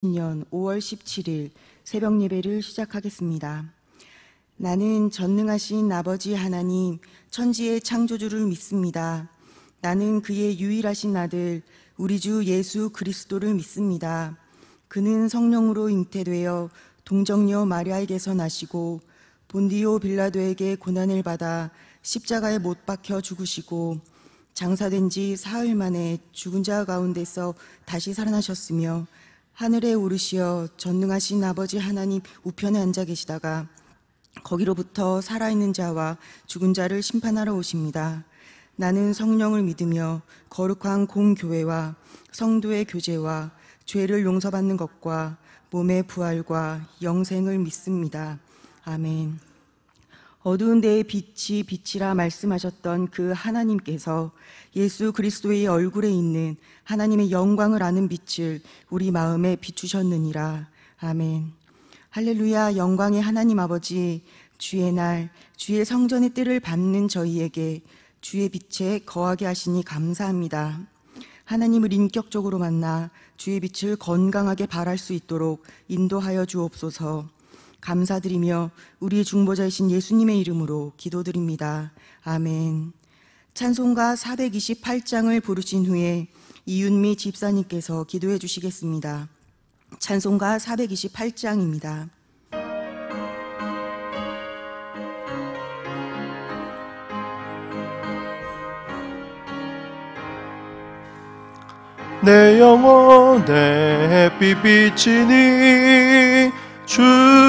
2020년 5월 17일 새벽 예배를 시작하겠습니다. 나는 전능하신 아버지 하나님, 천지의 창조주를 믿습니다. 나는 그의 유일하신 아들, 우리 주 예수 그리스도를 믿습니다. 그는 성령으로 잉태되어 동정녀 마리아에게서 나시고 본디오 빌라도에게 고난을 받아 십자가에 못 박혀 죽으시고 장사된 지 사흘 만에 죽은 자 가운데서 다시 살아나셨으며 하늘에 오르시어 전능하신 아버지 하나님 우편에 앉아 계시다가 거기로부터 살아있는 자와 죽은 자를 심판하러 오십니다. 나는 성령을 믿으며 거룩한 공교회와 성도의 교제와 죄를 용서받는 것과 몸의 부활과 영생을 믿습니다. 아멘. 어두운 데에 빛이 빛이라 말씀하셨던 그 하나님께서 예수 그리스도의 얼굴에 있는 하나님의 영광을 아는 빛을 우리 마음에 비추셨느니라. 아멘. 할렐루야. 영광의 하나님 아버지, 주의 날, 주의 성전의 뜰을 받는 저희에게 주의 빛에 거하게 하시니 감사합니다. 하나님을 인격적으로 만나 주의 빛을 건강하게 발할 수 있도록 인도하여 주옵소서. 감사드리며 우리 중보자이신 예수님의 이름으로 기도드립니다. 아멘. 찬송가 428장을 부르신 후에 이윤미 집사님께서 기도해 주시겠습니다. 찬송가 428장입니다. 내 영혼에 햇빛 비치니 주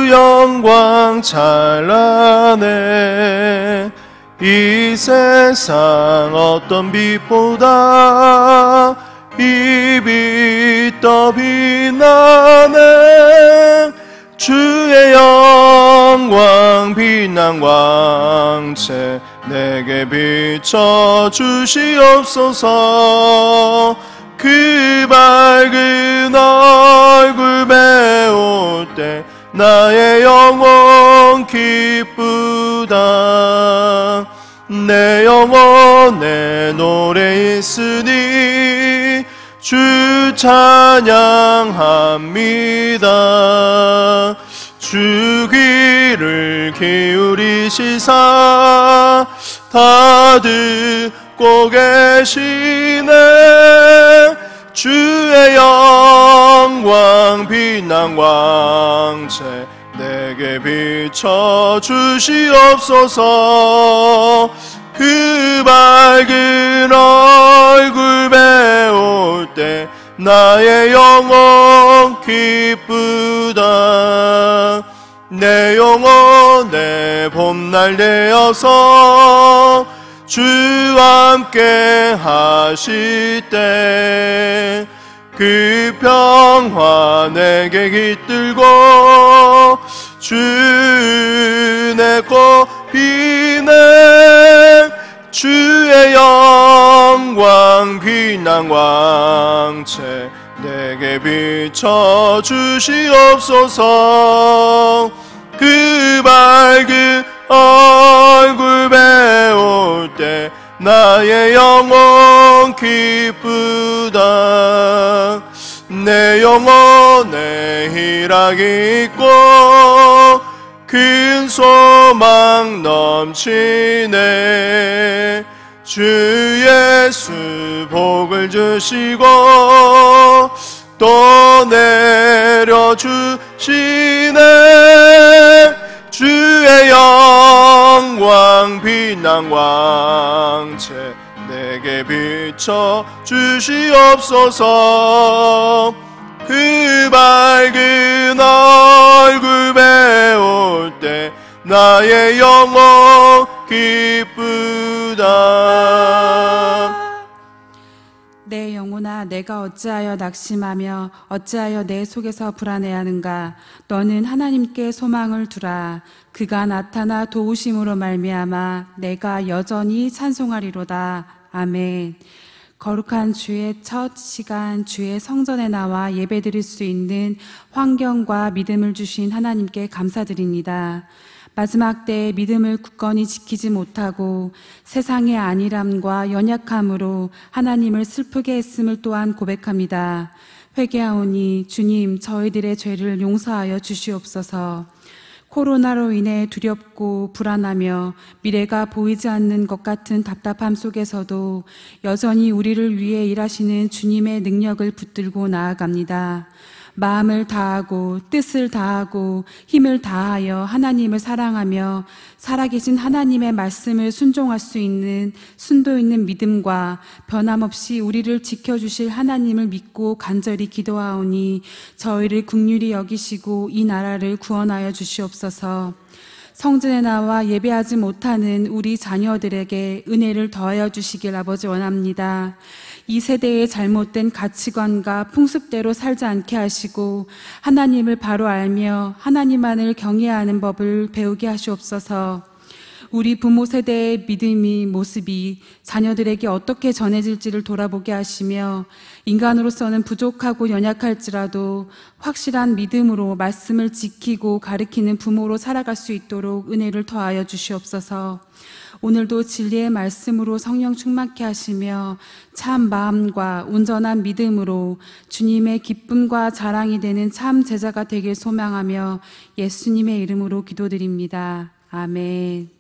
영광 찬란해. 이 세상 어떤 빛보다 이 빛 더 빛나네. 주의 영광 빛난 광채 내게 비춰 주시옵소서. 그 밝은 얼굴 배울 때 나의 영혼 기쁘다. 내 영혼에 노래 있으니 주 찬양합니다. 주 귀를 기울이시사 다 듣고 계시네. 주의 영광 빛난 광채 내게 비춰 주시옵소서. 그 밝은 얼굴 배울 때 나의 영혼 기쁘다. 내 영혼에 봄날 되어서 주와 함께 하실 때 그 평화 내게 깃들고 주 내 꽃피네. 주의 영광 빛난 광채 내게 비춰 주시옵소서. 그 밝은 얼굴 배울 때 나의 영혼 기쁘다. 내 영혼에 희락이 있고 큰 소망 넘치네. 주 예수 복을 주시고 또 내려주시네. 주의 영광 빛난 광채 내게 비춰 주시옵소서. 그 밝은 얼굴 배울 때 나의 영혼 기쁘다. 내 영혼아, 내가 어찌하여 낙심하며 어찌하여 내 속에서 불안해하는가. 너는 하나님께 소망을 두라. 그가 나타나 도우심으로 말미암아 내가 여전히 찬송하리로다. 아멘. 거룩한 주의 첫 시간, 주의 성전에 나와 예배드릴 수 있는 환경과 믿음을 주신 하나님께 감사드립니다. 마지막 때에 믿음을 굳건히 지키지 못하고 세상의 안일함과 연약함으로 하나님을 슬프게 했음을 또한 고백합니다. 회개하오니 주님 저희들의 죄를 용서하여 주시옵소서. 코로나로 인해 두렵고 불안하며 미래가 보이지 않는 것 같은 답답함 속에서도 여전히 우리를 위해 일하시는 주님의 능력을 붙들고 나아갑니다. 마음을 다하고 뜻을 다하고 힘을 다하여 하나님을 사랑하며 살아계신 하나님의 말씀을 순종할 수 있는 순도 있는 믿음과 변함없이 우리를 지켜주실 하나님을 믿고 간절히 기도하오니 저희를 긍휼히 여기시고 이 나라를 구원하여 주시옵소서. 성전에 나와 예배하지 못하는 우리 자녀들에게 은혜를 더하여 주시길 아버지 원합니다. 이 세대의 잘못된 가치관과 풍습대로 살지 않게 하시고 하나님을 바로 알며 하나님만을 경외하는 법을 배우게 하시옵소서. 우리 부모 세대의 믿음의 모습이 자녀들에게 어떻게 전해질지를 돌아보게 하시며 인간으로서는 부족하고 연약할지라도 확실한 믿음으로 말씀을 지키고 가르치는 부모로 살아갈 수 있도록 은혜를 더하여 주시옵소서. 오늘도 진리의 말씀으로 성령 충만케 하시며 참 마음과 온전한 믿음으로 주님의 기쁨과 자랑이 되는 참 제자가 되길 소망하며 예수님의 이름으로 기도드립니다. 아멘.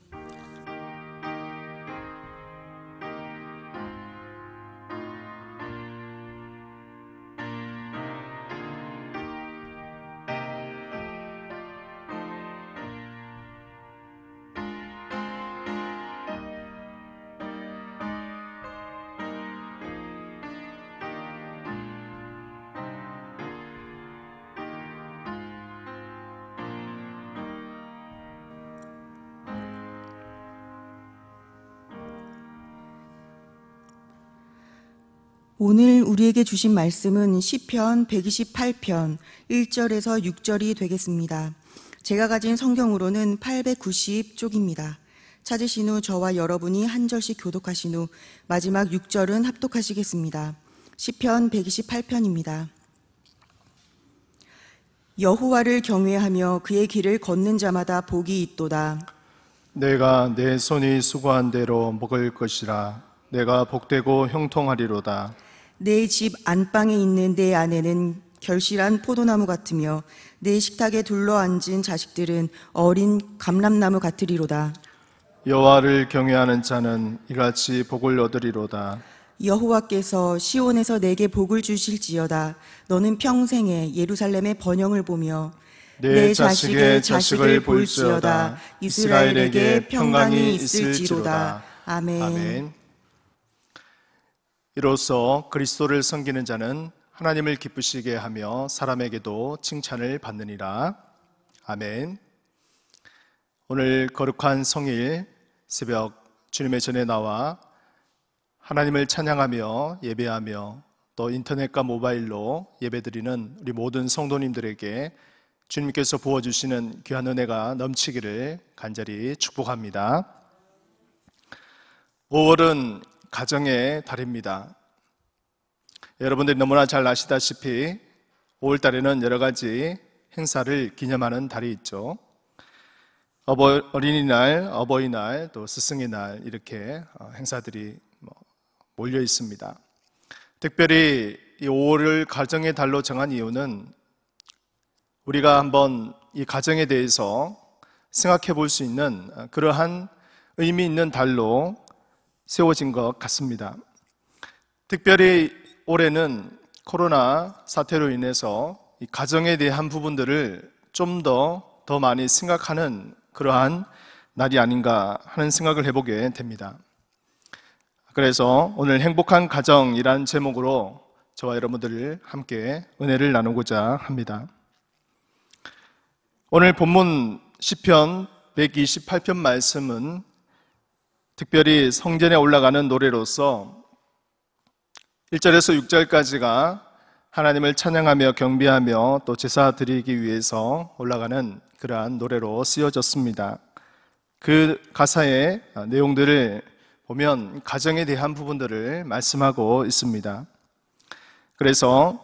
오늘 우리에게 주신 말씀은 시편 128편 1절에서 6절이 되겠습니다. 제가 가진 성경으로는 890쪽입니다. 찾으신 후 저와 여러분이 한 절씩 교독하신 후 마지막 6절은 합독하시겠습니다. 시편 128편입니다. 여호와를 경외하며 그의 길을 걷는 자마다 복이 있도다. 내가 내 손이 수고한 대로 먹을 것이라. 내가 복되고 형통하리로다. 내 집 안방에 있는 내 아내는 결실한 포도나무 같으며 내 식탁에 둘러앉은 자식들은 어린 감람나무 같으리로다. 여호와를 경외하는 자는 이같이 복을 얻으리로다. 여호와께서 시온에서 내게 복을 주실지어다. 너는 평생에 예루살렘의 번영을 보며 내 자식의 자식을 볼지어다. 이스라엘에게 평강이 있을지로다. 아멘. 아멘. 이로써 그리스도를 섬기는 자는 하나님을 기쁘시게 하며 사람에게도 칭찬을 받느니라. 아멘. 오늘 거룩한 성일 새벽 주님의 전에 나와 하나님을 찬양하며 예배하며 또 인터넷과 모바일로 예배드리는 우리 모든 성도님들에게 주님께서 부어주시는 귀한 은혜가 넘치기를 간절히 축복합니다. 5월은 가정의 달입니다. 여러분들이 너무나 잘 아시다시피 5월 달에는 여러 가지 행사를 기념하는 달이 있죠. 어린이날, 어버이날, 또 스승의 날 이렇게 행사들이 몰려 있습니다. 특별히 이 5월을 가정의 달로 정한 이유는 우리가 한번 이 가정에 대해서 생각해 볼 수 있는 그러한 의미 있는 달로 세워진 것 같습니다. 특별히 올해는 코로나 사태로 인해서 이 가정에 대한 부분들을 좀 더 많이 생각하는 그러한 날이 아닌가 하는 생각을 해보게 됩니다. 그래서 오늘 행복한 가정이라는 제목으로 저와 여러분들을 함께 은혜를 나누고자 합니다. 오늘 본문 시편 128편 말씀은 특별히 성전에 올라가는 노래로서 1절에서 6절까지가 하나님을 찬양하며 경배하며 또 제사 드리기 위해서 올라가는 그러한 노래로 쓰여졌습니다. 그 가사의 내용들을 보면 가정에 대한 부분들을 말씀하고 있습니다. 그래서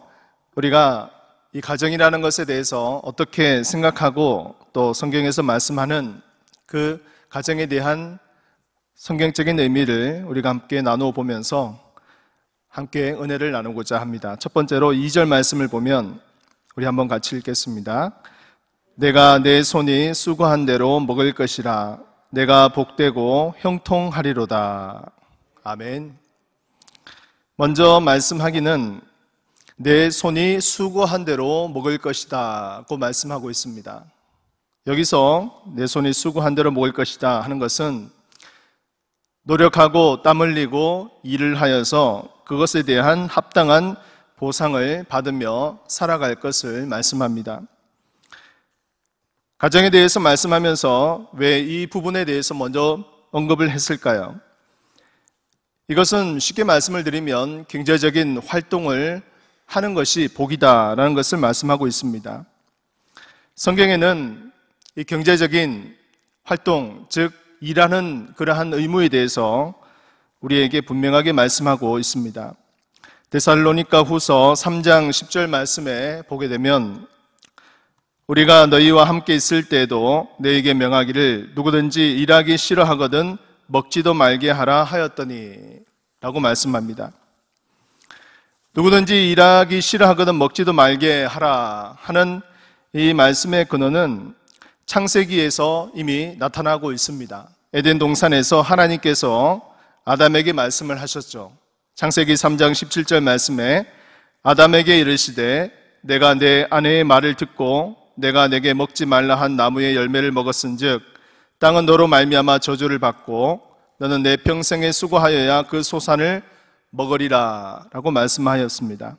우리가 이 가정이라는 것에 대해서 어떻게 생각하고 또 성경에서 말씀하는 그 가정에 대한 성경적인 의미를 우리가 함께 나누어 보면서 함께 은혜를 나누고자 합니다. 첫 번째로 2절 말씀을 보면 우리 한번 같이 읽겠습니다. 내가 내 손이 수고한 대로 먹을 것이라. 내가 복되고 형통하리로다. 아멘. 먼저 말씀하기는 내 손이 수고한 대로 먹을 것이다 고 말씀하고 있습니다. 여기서 내 손이 수고한 대로 먹을 것이다 하는 것은 노력하고 땀 흘리고 일을 하여서 그것에 대한 합당한 보상을 받으며 살아갈 것을 말씀합니다. 가정에 대해서 말씀하면서 왜 이 부분에 대해서 먼저 언급을 했을까요? 이것은 쉽게 말씀을 드리면 경제적인 활동을 하는 것이 복이다라는 것을 말씀하고 있습니다. 성경에는 이 경제적인 활동, 즉 일하는 그러한 의무에 대해서 우리에게 분명하게 말씀하고 있습니다. 데살로니가 후서 3장 10절 말씀에 보게 되면 우리가 너희와 함께 있을 때에도 너희에게 명하기를 누구든지 일하기 싫어하거든 먹지도 말게 하라 하였더니 라고 말씀합니다. 누구든지 일하기 싫어하거든 먹지도 말게 하라 하는 이 말씀의 근원은 창세기에서 이미 나타나고 있습니다. 에덴 동산에서 하나님께서 아담에게 말씀을 하셨죠. 창세기 3장 17절 말씀에 아담에게 이르시되 내가 내 아내의 말을 듣고 내가 내게 먹지 말라 한 나무의 열매를 먹었은즉 땅은 너로 말미암아 저주를 받고 너는 내 평생에 수고하여야 그 소산을 먹으리라 라고 말씀하였습니다.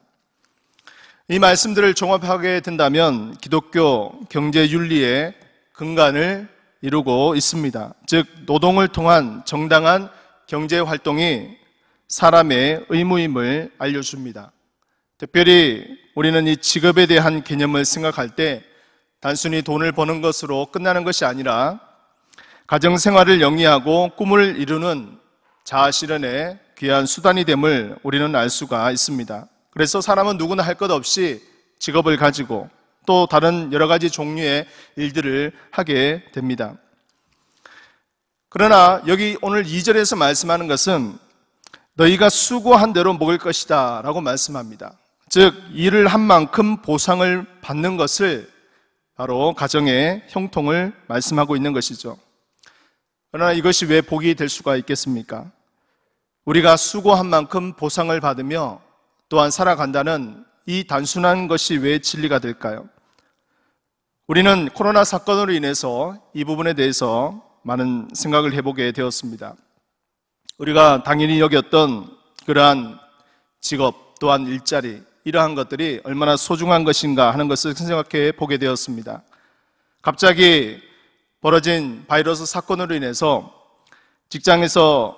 이 말씀들을 종합하게 된다면 기독교 경제윤리의 근간을 이루고 있습니다. 즉 노동을 통한 정당한 경제활동이 사람의 의무임을 알려줍니다. 특별히 우리는 이 직업에 대한 개념을 생각할 때 단순히 돈을 버는 것으로 끝나는 것이 아니라 가정생활을 영위하고 꿈을 이루는 자아실현의 귀한 수단이 됨을 우리는 알 수가 있습니다. 그래서 사람은 누구나 할 것 없이 직업을 가지고 또 다른 여러 가지 종류의 일들을 하게 됩니다. 그러나 여기 오늘 2절에서 말씀하는 것은 너희가 수고한 대로 먹을 것이다 라고 말씀합니다. 즉 일을 한 만큼 보상을 받는 것을 바로 가정의 형통을 말씀하고 있는 것이죠. 그러나 이것이 왜 복이 될 수가 있겠습니까? 우리가 수고한 만큼 보상을 받으며 또한 살아간다는 이 단순한 것이 왜 진리가 될까요? 우리는 코로나 사건으로 인해서 이 부분에 대해서 많은 생각을 해보게 되었습니다. 우리가 당연히 여겼던 그러한 직업 또한 일자리 이러한 것들이 얼마나 소중한 것인가 하는 것을 생각해 보게 되었습니다. 갑자기 벌어진 바이러스 사건으로 인해서 직장에서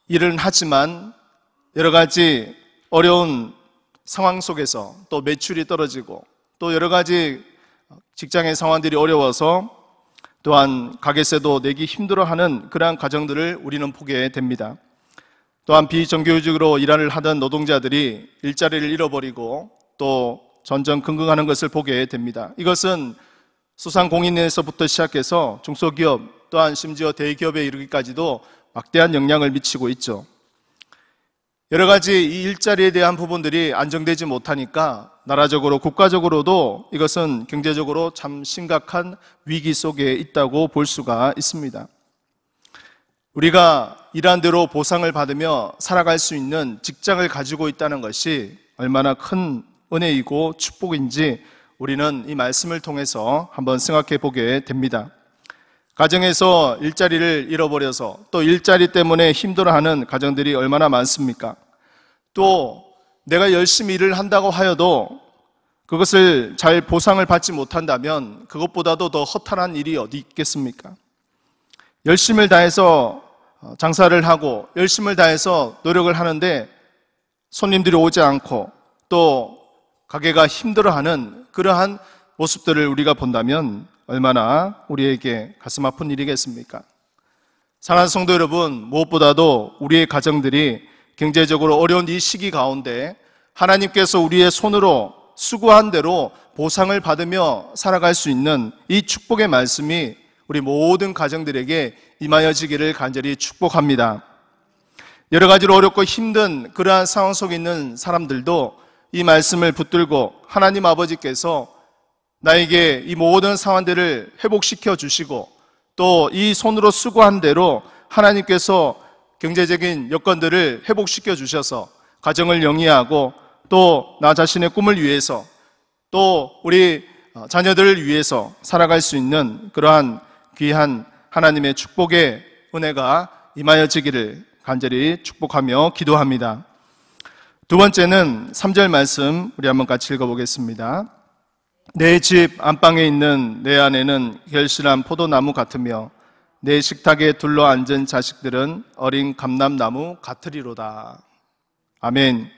일은 하지만 여러 가지 어려운 상황 속에서 또 매출이 떨어지고 또 여러 가지 직장의 상황들이 어려워서 또한 가게세도 내기 힘들어하는 그러한 가정들을 우리는 보게 됩니다. 또한 비정규직으로 일을 하던 노동자들이 일자리를 잃어버리고 또 전전긍긍하는 것을 보게 됩니다. 이것은 소상공인에서부터 시작해서 중소기업 또한 심지어 대기업에 이르기까지도 막대한 영향을 미치고 있죠. 여러 가지 이 일자리에 대한 부분들이 안정되지 못하니까 나라적으로 국가적으로도 이것은 경제적으로 참 심각한 위기 속에 있다고 볼 수가 있습니다. 우리가 일한 대로 보상을 받으며 살아갈 수 있는 직장을 가지고 있다는 것이 얼마나 큰 은혜이고 축복인지 우리는 이 말씀을 통해서 한번 생각해 보게 됩니다. 가정에서 일자리를 잃어버려서 또 일자리 때문에 힘들어하는 가정들이 얼마나 많습니까? 또 내가 열심히 일을 한다고 하여도 그것을 잘 보상을 받지 못한다면 그것보다도 더 허탈한 일이 어디 있겠습니까? 열심을 다해서 장사를 하고 열심을 다해서 노력을 하는데 손님들이 오지 않고 또 가게가 힘들어하는 그러한 모습들을 우리가 본다면 얼마나 우리에게 가슴 아픈 일이겠습니까? 사랑하는 성도 여러분, 무엇보다도 우리의 가정들이 경제적으로 어려운 이 시기 가운데 하나님께서 우리의 손으로 수고한 대로 보상을 받으며 살아갈 수 있는 이 축복의 말씀이 우리 모든 가정들에게 임하여지기를 간절히 축복합니다. 여러 가지로 어렵고 힘든 그러한 상황 속에 있는 사람들도 이 말씀을 붙들고 하나님 아버지께서 나에게 이 모든 상황들을 회복시켜 주시고 또 이 손으로 수고한 대로 하나님께서 경제적인 여건들을 회복시켜 주셔서 가정을 영위하고 또 나 자신의 꿈을 위해서 또 우리 자녀들을 위해서 살아갈 수 있는 그러한 귀한 하나님의 축복의 은혜가 임하여지기를 간절히 축복하며 기도합니다. 두 번째는 3절 말씀 우리 한번 같이 읽어보겠습니다. 내 집 안방에 있는 내 아내는 결실한 포도나무 같으며 내 식탁에 둘러앉은 자식들은 어린 감람나무 같으리로다. 아멘.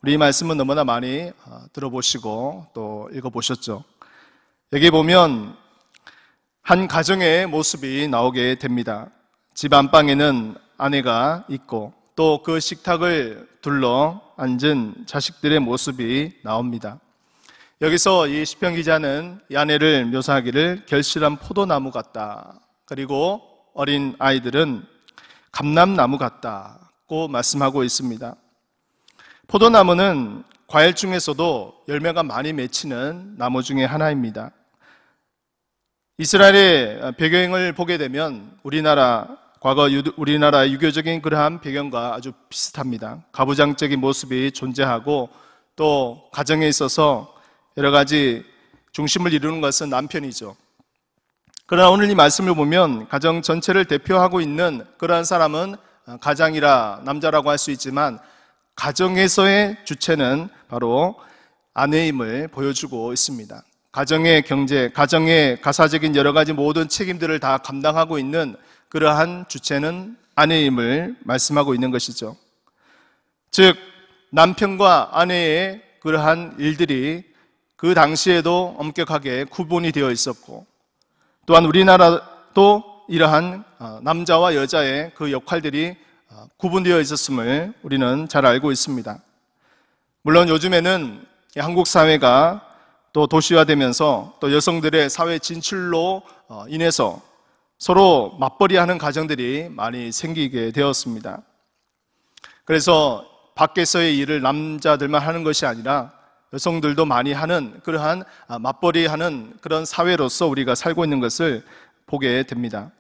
우리 이 말씀은 너무나 많이 들어보시고 또 읽어보셨죠. 여기 보면 한 가정의 모습이 나오게 됩니다. 집 안방에는 아내가 있고 또 그 식탁을 둘러 앉은 자식들의 모습이 나옵니다. 여기서 이 시편 기자는 이 아내를 묘사하기를 결실한 포도나무 같다. 그리고 어린 아이들은 감람나무 같다고 말씀하고 있습니다. 포도나무는 과일 중에서도 열매가 많이 맺히는 나무 중에 하나입니다. 이스라엘의 배경을 보게 되면 과거 우리나라 유교적인 그러한 배경과 아주 비슷합니다. 가부장적인 모습이 존재하고 또 가정에 있어서 여러 가지 중심을 이루는 것은 남편이죠. 그러나 오늘 이 말씀을 보면 가정 전체를 대표하고 있는 그러한 사람은 가장이라 남자라고 할 수 있지만 가정에서의 주체는 바로 아내임을 보여주고 있습니다. 가정의 경제, 가정의 가사적인 여러 가지 모든 책임들을 다 감당하고 있는 그러한 주체는 아내임을 말씀하고 있는 것이죠. 즉 남편과 아내의 그러한 일들이 그 당시에도 엄격하게 구분이 되어 있었고 또한 우리나라도 이러한 남자와 여자의 그 역할들이 구분되어 있었음을 우리는 잘 알고 있습니다. 물론 요즘에는 한국 사회가 또 도시화되면서 또 여성들의 사회 진출로 인해서 서로 맞벌이하는 가정들이 많이 생기게 되었습니다. 그래서 밖에서의 일을 남자들만 하는 것이 아니라 여성들도 많이 하는 그러한 맞벌이하는 그런 사회로서 우리가 살고 있는 것을 보게 됩니다.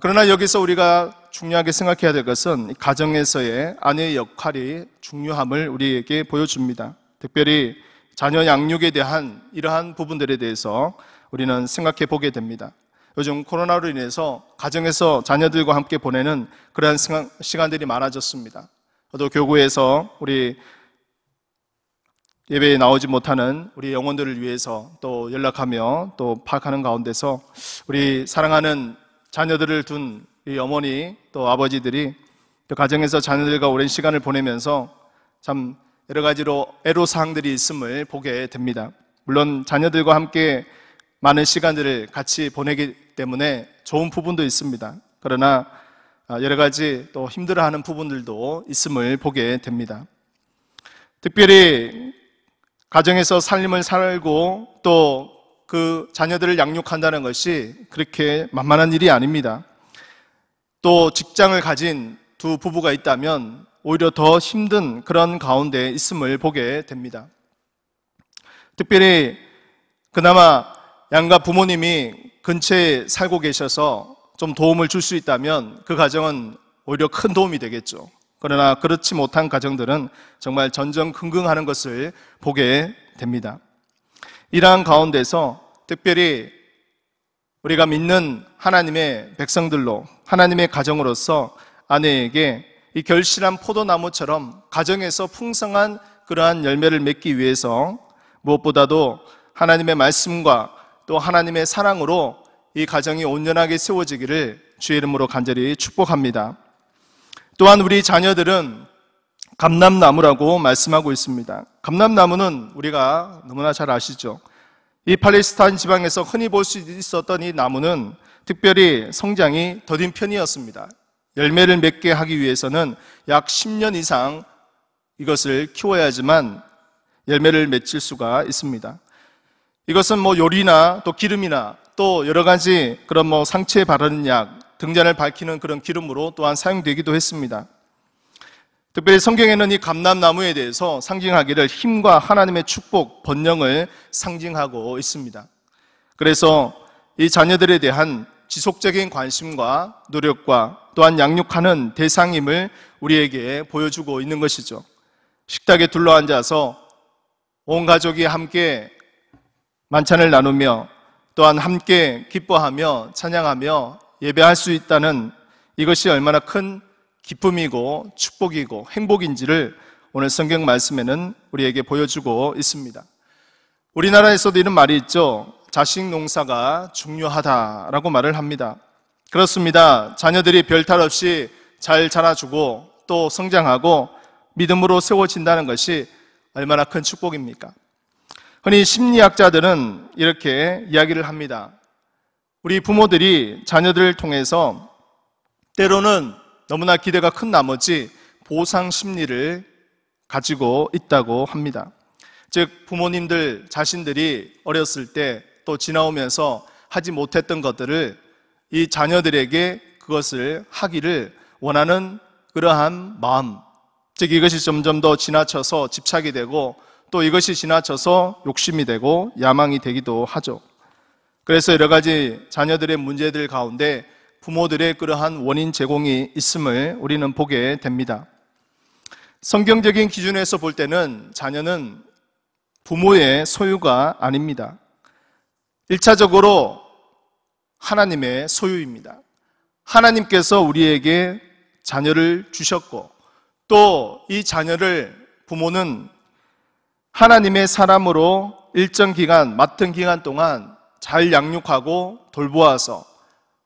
그러나 여기서 우리가 중요하게 생각해야 될 것은 가정에서의 아내의 역할이 중요함을 우리에게 보여줍니다. 특별히 자녀 양육에 대한 이러한 부분들에 대해서 우리는 생각해 보게 됩니다. 요즘 코로나로 인해서 가정에서 자녀들과 함께 보내는 그러한 시간들이 많아졌습니다. 또 교구에서 우리 예배에 나오지 못하는 우리 영혼들을 위해서 또 연락하며 또 파악하는 가운데서 우리 사랑하는 자녀들을 둔 이 어머니 또 아버지들이 또 가정에서 자녀들과 오랜 시간을 보내면서 참 여러 가지로 애로사항들이 있음을 보게 됩니다. 물론 자녀들과 함께 많은 시간들을 같이 보내기 때문에 좋은 부분도 있습니다. 그러나 여러 가지 또 힘들어하는 부분들도 있음을 보게 됩니다. 특별히 가정에서 삶을 살고 또 그 자녀들을 양육한다는 것이 그렇게 만만한 일이 아닙니다. 또 직장을 가진 두 부부가 있다면 오히려 더 힘든 그런 가운데 있음을 보게 됩니다. 특별히 그나마 양가 부모님이 근처에 살고 계셔서 좀 도움을 줄 수 있다면 그 가정은 오히려 큰 도움이 되겠죠. 그러나 그렇지 못한 가정들은 정말 전전긍긍하는 것을 보게 됩니다. 이러한 가운데서 특별히 우리가 믿는 하나님의 백성들로 하나님의 가정으로서 아내에게 이 결실한 포도나무처럼 가정에서 풍성한 그러한 열매를 맺기 위해서 무엇보다도 하나님의 말씀과 또 하나님의 사랑으로 이 가정이 온전하게 세워지기를 주의 이름으로 간절히 축복합니다. 또한 우리 자녀들은 감람나무라고 말씀하고 있습니다. 감람나무는 우리가 너무나 잘 아시죠. 이 팔레스타인 지방에서 흔히 볼 수 있었던 이 나무는 특별히 성장이 더딘 편이었습니다. 열매를 맺게 하기 위해서는 약 10년 이상 이것을 키워야지만 열매를 맺을 수가 있습니다. 이것은 요리나 또 기름이나 또 여러 가지 그런 상체에 바르는 약 등잔을 밝히는 그런 기름으로 또한 사용되기도 했습니다. 특별히 성경에는 이 감람나무에 대해서 상징하기를 힘과 하나님의 축복, 번영을 상징하고 있습니다. 그래서 이 자녀들에 대한 지속적인 관심과 노력과 또한 양육하는 대상임을 우리에게 보여주고 있는 것이죠. 식탁에 둘러앉아서 온 가족이 함께 만찬을 나누며 또한 함께 기뻐하며 찬양하며 예배할 수 있다는 이것이 얼마나 큰 기쁨이고 축복이고 행복인지를 오늘 성경 말씀에는 우리에게 보여주고 있습니다. 우리나라에서도 이런 말이 있죠. 자식 농사가 중요하다라고 말을 합니다. 그렇습니다. 자녀들이 별탈 없이 잘 자라주고 또 성장하고 믿음으로 세워진다는 것이 얼마나 큰 축복입니까? 흔히 심리학자들은 이렇게 이야기를 합니다. 우리 부모들이 자녀들을 통해서 때로는 너무나 기대가 큰 나머지 보상 심리를 가지고 있다고 합니다. 즉 부모님들 자신들이 어렸을 때 또 지나오면서 하지 못했던 것들을 이 자녀들에게 그것을 하기를 원하는 그러한 마음, 즉 이것이 점점 더 지나쳐서 집착이 되고 또 이것이 지나쳐서 욕심이 되고 야망이 되기도 하죠. 그래서 여러 가지 자녀들의 문제들 가운데 부모들의 그러한 원인 제공이 있음을 우리는 보게 됩니다. 성경적인 기준에서 볼 때는 자녀는 부모의 소유가 아닙니다. 1차적으로 하나님의 소유입니다. 하나님께서 우리에게 자녀를 주셨고 또 이 자녀를 부모는 하나님의 사람으로 일정 기간, 맡은 기간 동안 잘 양육하고 돌보아서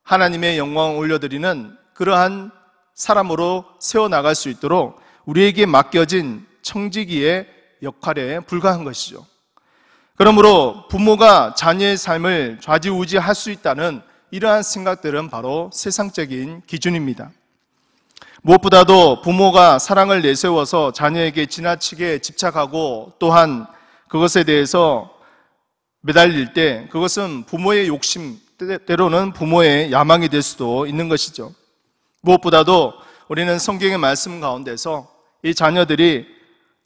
하나님의 영광을 올려드리는 그러한 사람으로 세워나갈 수 있도록 우리에게 맡겨진 청지기의 역할에 불과한 것이죠. 그러므로 부모가 자녀의 삶을 좌지우지할 수 있다는 이러한 생각들은 바로 세상적인 기준입니다. 무엇보다도 부모가 사랑을 내세워서 자녀에게 지나치게 집착하고 또한 그것에 대해서 매달릴 때 그것은 부모의 욕심, 때로는 부모의 야망이 될 수도 있는 것이죠. 무엇보다도 우리는 성경의 말씀 가운데서 이 자녀들이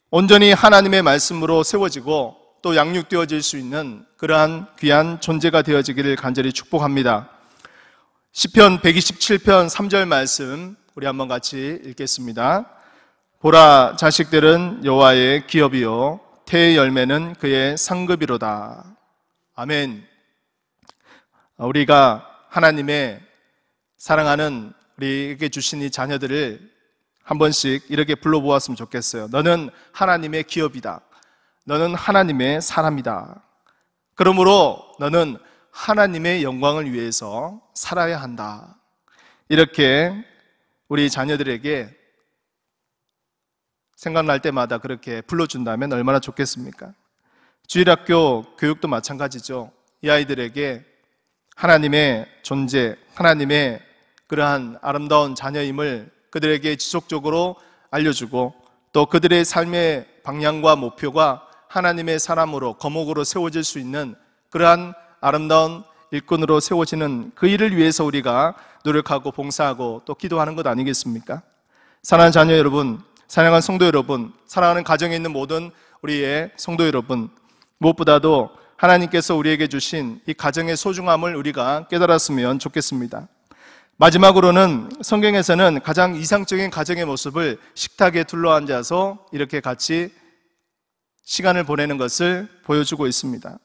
온전히 하나님의 말씀으로 세워지고 또 양육되어질 수 있는 그러한 귀한 존재가 되어지기를 간절히 축복합니다. 시편 127편 3절 말씀 우리 한번 같이 읽겠습니다. 보라, 자식들은 여호와의 기업이요 태의 열매는 그의 상급이로다. 아멘. 우리가 하나님의 사랑하는 우리에게 주신 이 자녀들을 한 번씩 이렇게 불러보았으면 좋겠어요. 너는 하나님의 기업이다. 너는 하나님의 사람이다. 그러므로 너는 하나님의 영광을 위해서 살아야 한다. 이렇게 우리 자녀들에게 생각날 때마다 그렇게 불러준다면 얼마나 좋겠습니까? 주일학교 교육도 마찬가지죠. 이 아이들에게 하나님의 존재, 하나님의 그러한 아름다운 자녀임을 그들에게 지속적으로 알려주고 또 그들의 삶의 방향과 목표가 하나님의 사람으로 거목으로 세워질 수 있는 그러한 아름다운 일꾼으로 세워지는 그 일을 위해서 우리가 노력하고 봉사하고 또 기도하는 것 아니겠습니까? 사랑하는 자녀 여러분, 사랑하는 성도 여러분, 사랑하는 가정에 있는 모든 우리의 성도 여러분, 무엇보다도 하나님께서 우리에게 주신 이 가정의 소중함을 우리가 깨달았으면 좋겠습니다. 마지막으로는 성경에서는 가장 이상적인 가정의 모습을 식탁에 둘러앉아서 이렇게 같이 시간을 보내는 것을 보여주고 있습니다.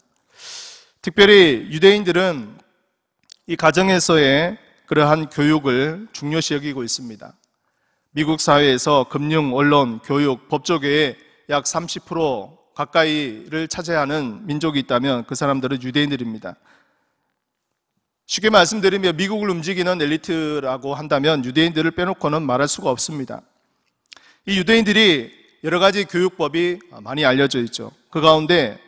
특별히 유대인들은 이 가정에서의 그러한 교육을 중요시 여기고 있습니다. 미국 사회에서 금융, 언론, 교육, 법조계의 약 30% 가까이를 차지하는 민족이 있다면 그 사람들은 유대인들입니다. 쉽게 말씀드리면 미국을 움직이는 엘리트라고 한다면 유대인들을 빼놓고는 말할 수가 없습니다. 이 유대인들이 여러 가지 교육법이 많이 알려져 있죠. 그 가운데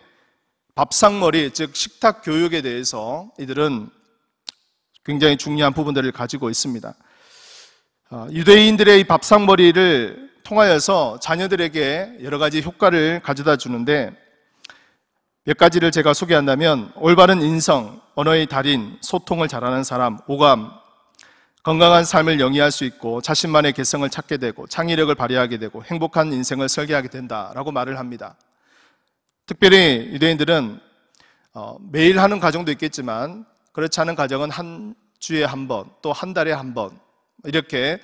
밥상머리, 즉 식탁 교육에 대해서 이들은 굉장히 중요한 부분들을 가지고 있습니다. 유대인들의 이 밥상머리를 통하여서 자녀들에게 여러 가지 효과를 가져다 주는데 몇 가지를 제가 소개한다면 올바른 인성, 언어의 달인, 소통을 잘하는 사람, 오감, 건강한 삶을 영위할 수 있고 자신만의 개성을 찾게 되고 창의력을 발휘하게 되고 행복한 인생을 설계하게 된다라고 말을 합니다. 특별히 유대인들은 매일 하는 가정도 있겠지만 그렇지 않은 가정은 한 주에 한 번, 또 한 달에 한 번 이렇게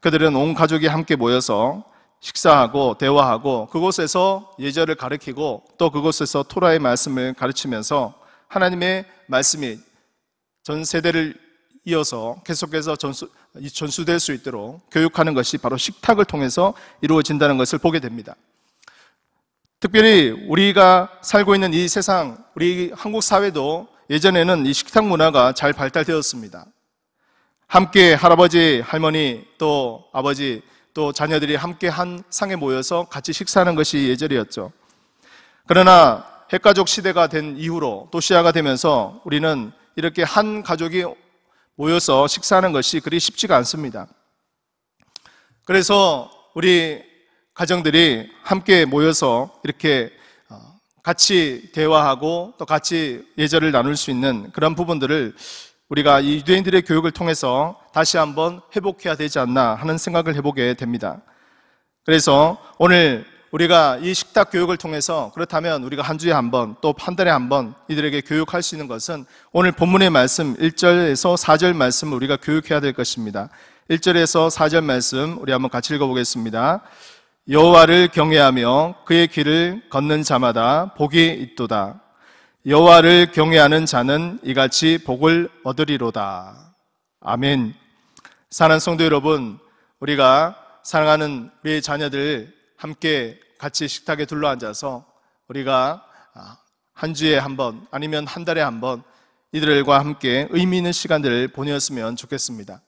그들은 온 가족이 함께 모여서 식사하고 대화하고 그곳에서 예절을 가르치고 또 그곳에서 토라의 말씀을 가르치면서 하나님의 말씀이 전 세대를 이어서 계속해서 전수될 수 있도록 교육하는 것이 바로 식탁을 통해서 이루어진다는 것을 보게 됩니다. 특별히 우리가 살고 있는 이 세상, 우리 한국 사회도 예전에는 이 식탁 문화가 잘 발달되었습니다. 함께 할아버지, 할머니, 또 아버지, 또 자녀들이 함께 한 상에 모여서 같이 식사하는 것이 예절이었죠. 그러나 핵가족 시대가 된 이후로 또 시야가 되면서 우리는 이렇게 한 가족이 모여서 식사하는 것이 그리 쉽지가 않습니다. 그래서 우리 가정들이 함께 모여서 이렇게 같이 대화하고 또 같이 예절을 나눌 수 있는 그런 부분들을 우리가 이 유대인들의 교육을 통해서 다시 한번 회복해야 되지 않나 하는 생각을 해보게 됩니다. 그래서 오늘 우리가 이 식탁 교육을 통해서 그렇다면 우리가 한 주에 한 번 또 한 달에 한 번 이들에게 교육할 수 있는 것은 오늘 본문의 말씀 1절에서 4절 말씀을 우리가 교육해야 될 것입니다. 1절에서 4절 말씀 우리 한번 같이 읽어보겠습니다. 여호와를 경외하며 그의 길을 걷는 자마다 복이 있도다. 여호와를 경외하는 자는 이같이 복을 얻으리로다. 아멘. 사랑하는 성도 여러분, 우리가 사랑하는 우리의 자녀들 함께 같이 식탁에 둘러앉아서 우리가 한 주에 한 번 아니면 한 달에 한 번 이들과 함께 의미 있는 시간들을 보내었으면 좋겠습니다.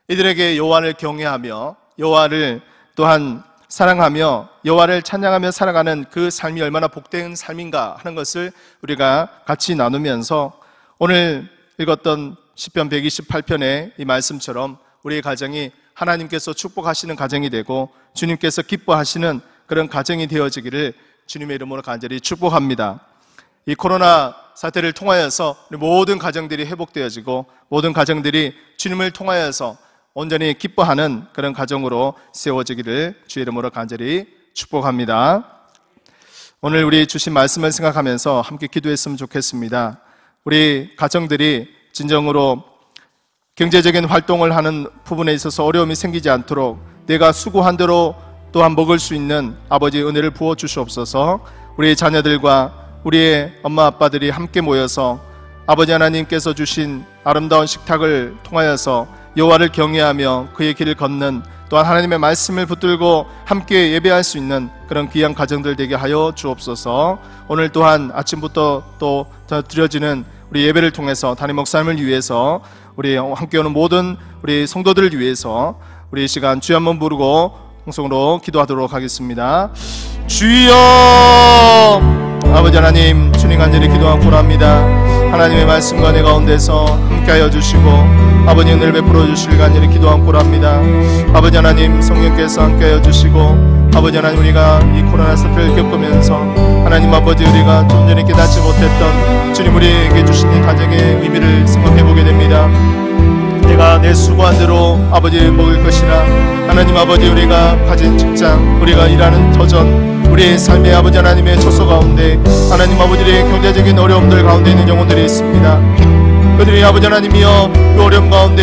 이들에게 여호와를 경외하며 여호와를 또한 사랑하며 여호와를 찬양하며 살아가는 그 삶이 얼마나 복된 삶인가 하는 것을 우리가 같이 나누면서 오늘 읽었던 시편 128편의 이 말씀처럼 우리의 가정이 하나님께서 축복하시는 가정이 되고 주님께서 기뻐하시는 그런 가정이 되어지기를 주님의 이름으로 간절히 축복합니다. 이 코로나 사태를 통하여서 우리 모든 가정들이 회복되어지고 모든 가정들이 주님을 통하여서 온전히 기뻐하는 그런 가정으로 세워지기를 주의 이름으로 간절히 축복합니다. 오늘 우리 주신 말씀을 생각하면서 함께 기도했으면 좋겠습니다. 우리 가정들이 진정으로 경제적인 활동을 하는 부분에 있어서 어려움이 생기지 않도록 내가 수고한 대로 또한 먹을 수 있는 아버지의 은혜를 부어 주시옵소서. 우리 자녀들과 우리의 엄마 아빠들이 함께 모여서 아버지 하나님께서 주신 아름다운 식탁을 통하여서 여호와를 경외하며 그의 길을 걷는 또한 하나님의 말씀을 붙들고 함께 예배할 수 있는 그런 귀한 가정들 되게 하여 주옵소서. 오늘 또한 아침부터 또 드려지는 우리 예배를 통해서 담임 목사님을 위해서 우리 함께 오는 모든 우리 성도들을 위해서 우리 이 시간 주여 한번 부르고 통성으로 기도하도록 하겠습니다. 주여! 아버지 하나님, 주님 간절히 기도하고 합니다. 하나님의 말씀과 내 가운데서 함께하여 주시고 아버지 은혜를 베풀어 주실 간절히 기도하고 합니다. 아버지 하나님, 성령께서 함께하여 주시고 아버지 하나님, 우리가 이 코로나 사태를 겪으면서 하나님 아버지 우리가 좀 전에 깨닫지 못했던 주님 우리에게 주신 이 가정의 의미를 생각해 보게 됩니다. 내가 내 수고한 대로 아버지 먹을 것이라 하나님 아버지 우리가 가진 직장, 우리가 일하는 터전, 우리의 삶의 아버지 하나님의 처소 가운데 하나님 아버지의 경제적인 어려움들 가운데 있는 영혼들이 있습니다. 그들이 아버지 하나님이여 그 어려움 가운데